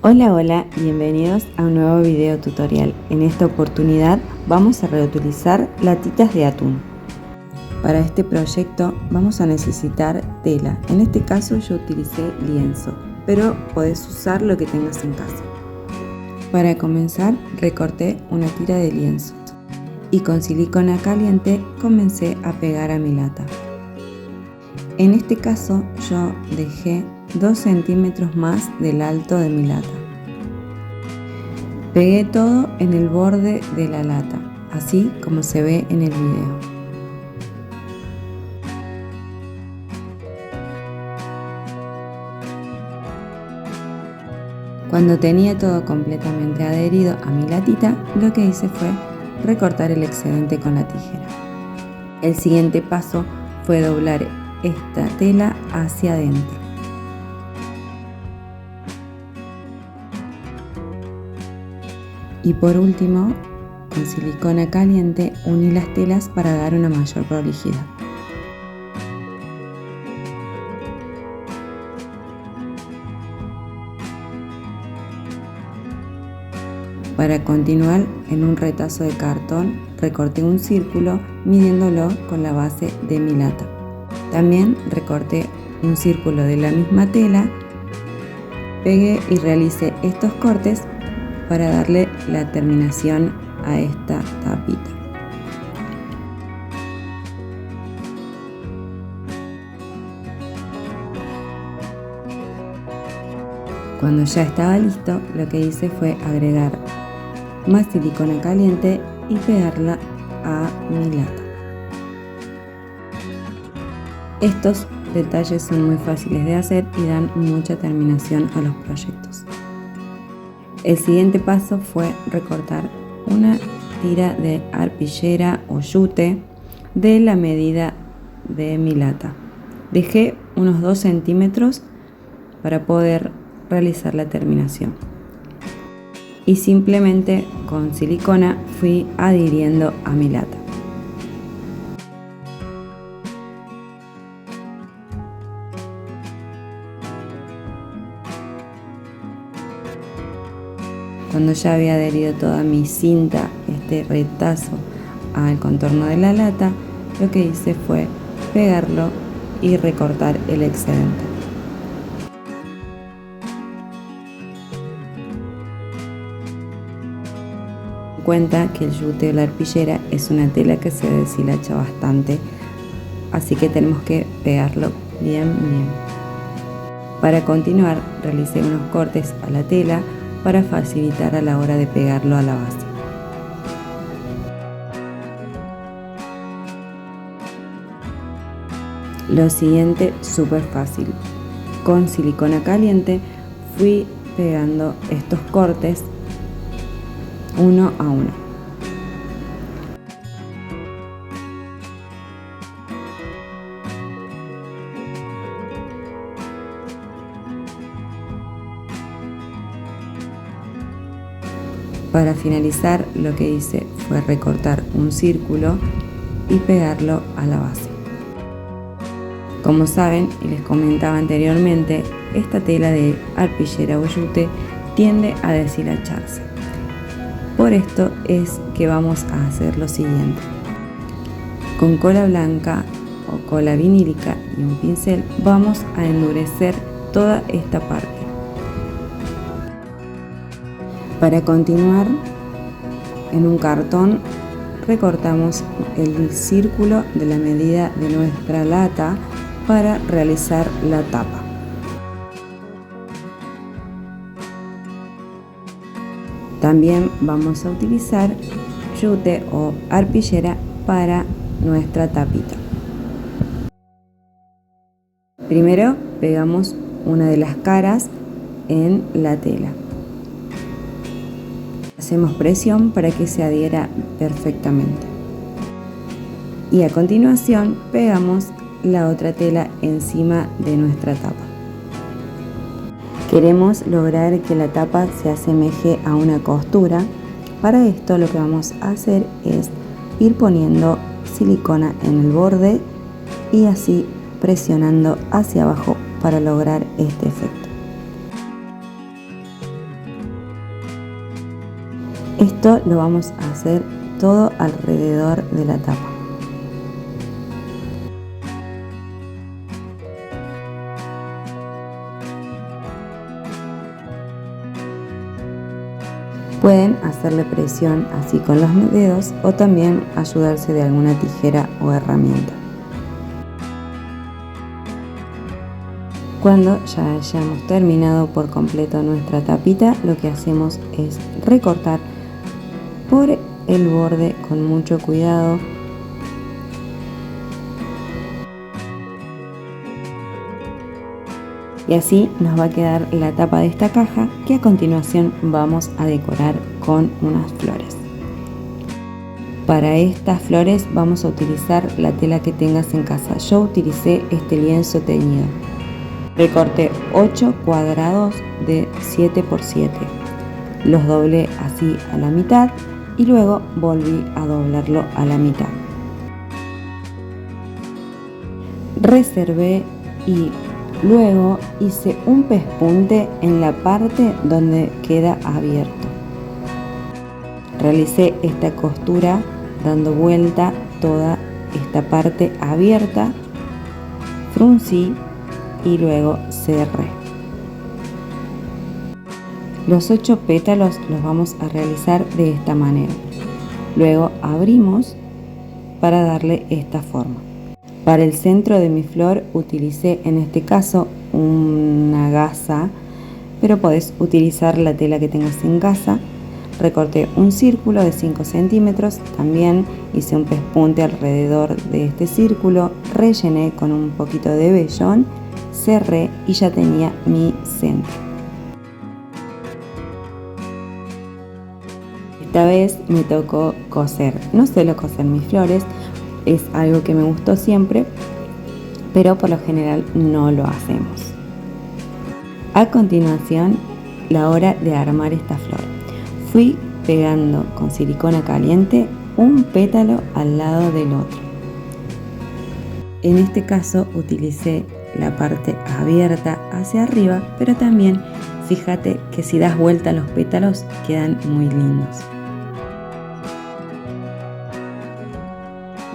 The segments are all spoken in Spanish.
Hola, bienvenidos a un nuevo video tutorial. En esta oportunidad vamos a reutilizar latitas de atún. Para este proyecto vamos a necesitar tela. En este caso yo utilicé lienzo, pero podés usar lo que tengas en casa. Para comenzar recorté una tira de lienzo y con silicona caliente comencé a pegar a mi lata. En este caso yo dejé 2 centímetros más del alto de mi lata. Pegué todo en el borde de la lata, así como se ve en el video. Cuando tenía todo completamente adherido a mi latita, lo que hice fue recortar el excedente con la tijera. El siguiente paso fue doblar esta tela hacia adentro. Y por último, con silicona caliente uní las telas para dar una mayor prolijidad. Para continuar, en un retazo de cartón recorté un círculo midiéndolo con la base de mi lata. También recorté un círculo de la misma tela, pegué y realicé estos cortes para darle la terminación a esta tapita. Cuando ya estaba listo, lo que hice fue agregar más silicona caliente y pegarla a mi lata. Estos detalles son muy fáciles de hacer y dan mucha terminación a los proyectos. El siguiente paso fue recortar una tira de arpillera o yute de la medida de mi lata. Dejé unos 2 centímetros para poder realizar la terminación. Y simplemente con silicona fui adhiriendo a mi lata. Cuando ya había adherido toda mi cinta, este retazo al contorno de la lata, lo que hice fue pegarlo y recortar el excedente. Cuenta que el yute o la arpillera es una tela que se deshilacha bastante, así que tenemos que pegarlo bien. Para continuar, realicé unos cortes a la tela para facilitar a la hora de pegarlo a la base. Lo siguiente, súper fácil. Con silicona caliente fui pegando estos cortes uno a uno. Para finalizar, lo que hice fue recortar un círculo y pegarlo a la base. Como saben y les comentaba anteriormente, esta tela de arpillera o yute tiende a deshilacharse. Por esto es que vamos a hacer lo siguiente. Con cola blanca o cola vinílica y un pincel vamos a endurecer toda esta parte. Para continuar, en un cartón recortamos el círculo de la medida de nuestra lata para realizar la tapa. También vamos a utilizar yute o arpillera para nuestra tapita. Primero pegamos una de las caras en la tela. Hacemos presión para que se adhiera perfectamente. Y a continuación pegamos la otra tela encima de nuestra tapa. Queremos lograr que la tapa se asemeje a una costura. Para esto lo que vamos a hacer es ir poniendo silicona en el borde y así presionando hacia abajo para lograr este efecto. Esto lo vamos a hacer todo alrededor de la tapa. Pueden hacerle presión así con los dedos o también ayudarse de alguna tijera o herramienta. Cuando ya hayamos terminado por completo nuestra tapita, lo que hacemos es recortar por el borde con mucho cuidado. Y así nos va a quedar la tapa de esta caja, que a continuación vamos a decorar con unas flores. Para estas flores vamos a utilizar la tela que tengas en casa. Yo utilicé este lienzo teñido. Recorté 8 cuadrados de 7 por 7. Los doblé así a la mitad y luego volví a doblarlo a la mitad. Reservé y luego hice un pespunte en la parte donde queda abierto. Realicé esta costura dando vuelta toda esta parte abierta, fruncí y luego cerré. Los 8 pétalos los vamos a realizar de esta manera. Luego abrimos para darle esta forma. Para el centro de mi flor utilicé en este caso una gasa, pero podés utilizar la tela que tengas en casa. Recorté un círculo de 5 centímetros, también hice un pespunte alrededor de este círculo, rellené con un poquito de vellón, cerré y ya tenía mi centro. Esta vez me tocó coser. No suelo coser mis flores, es algo que me gustó siempre, pero por lo general no lo hacemos. A continuación, la hora de armar esta flor. Fui pegando con silicona caliente un pétalo al lado del otro. En este caso utilicé la parte abierta hacia arriba, pero también fíjate que si das vuelta a los pétalos quedan muy lindos.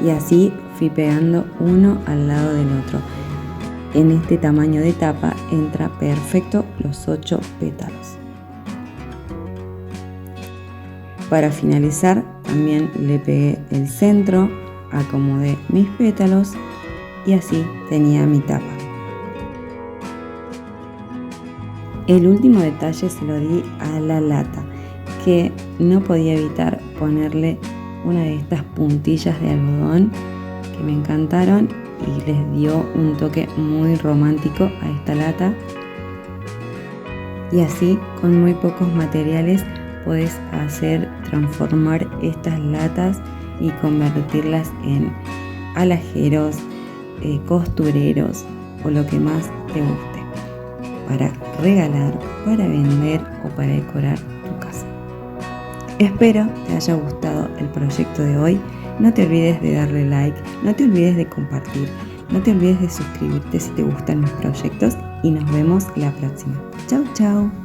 Y así fui pegando uno al lado del otro. En este tamaño de tapa entra perfecto los 8 pétalos. Para finalizar también le pegué el centro, acomodé mis pétalos y así tenía mi tapa. El último detalle se lo di a la lata, que no podía evitar ponerle una de estas puntillas de algodón que me encantaron y les dio un toque muy romántico a esta lata. Y así, con muy pocos materiales, podés transformar estas latas y convertirlas en alajeros, costureros o lo que más te guste, para regalar, para vender o para decorar tu casa. Espero te haya gustado el proyecto de hoy. No te olvides de darle like, no te olvides de compartir, no te olvides de suscribirte si te gustan mis proyectos y nos vemos la próxima. Chau, chau.